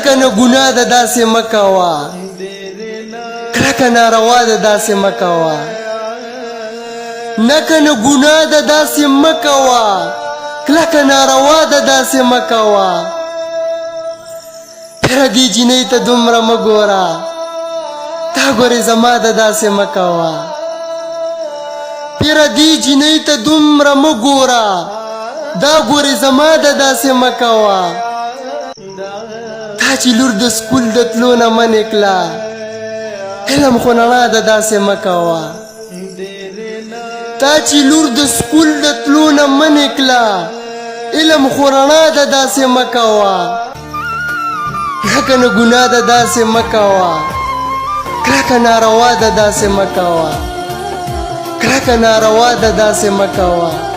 کنه ګناه ده داسې مه کوه، کلکه ناروا ده داسې مه کوه، نه کنه ګناه ده داسې مه کوه، کلکه ناروا ده داسې مه کوه. پردي جینۍ ته دومره مه ګوره، تا ګورې زما ده داسې مه کوه. پردي جینۍ ته دومره مه ګوره، دا ګورې زما ده داسې مه کوه. تا چې لور د سکول د تلو نه منې کړه، علم خو رڼا ده داسې مه کوه. تا چې لور د سکول د تلو نه منې کړه، علم خو رڼا ده داسې مه کوه. کنه ګناه ده داسې مه کوه، کلکه ناروا ده داسې مه کوه، کلکه ناروا ده داسې مه کوه.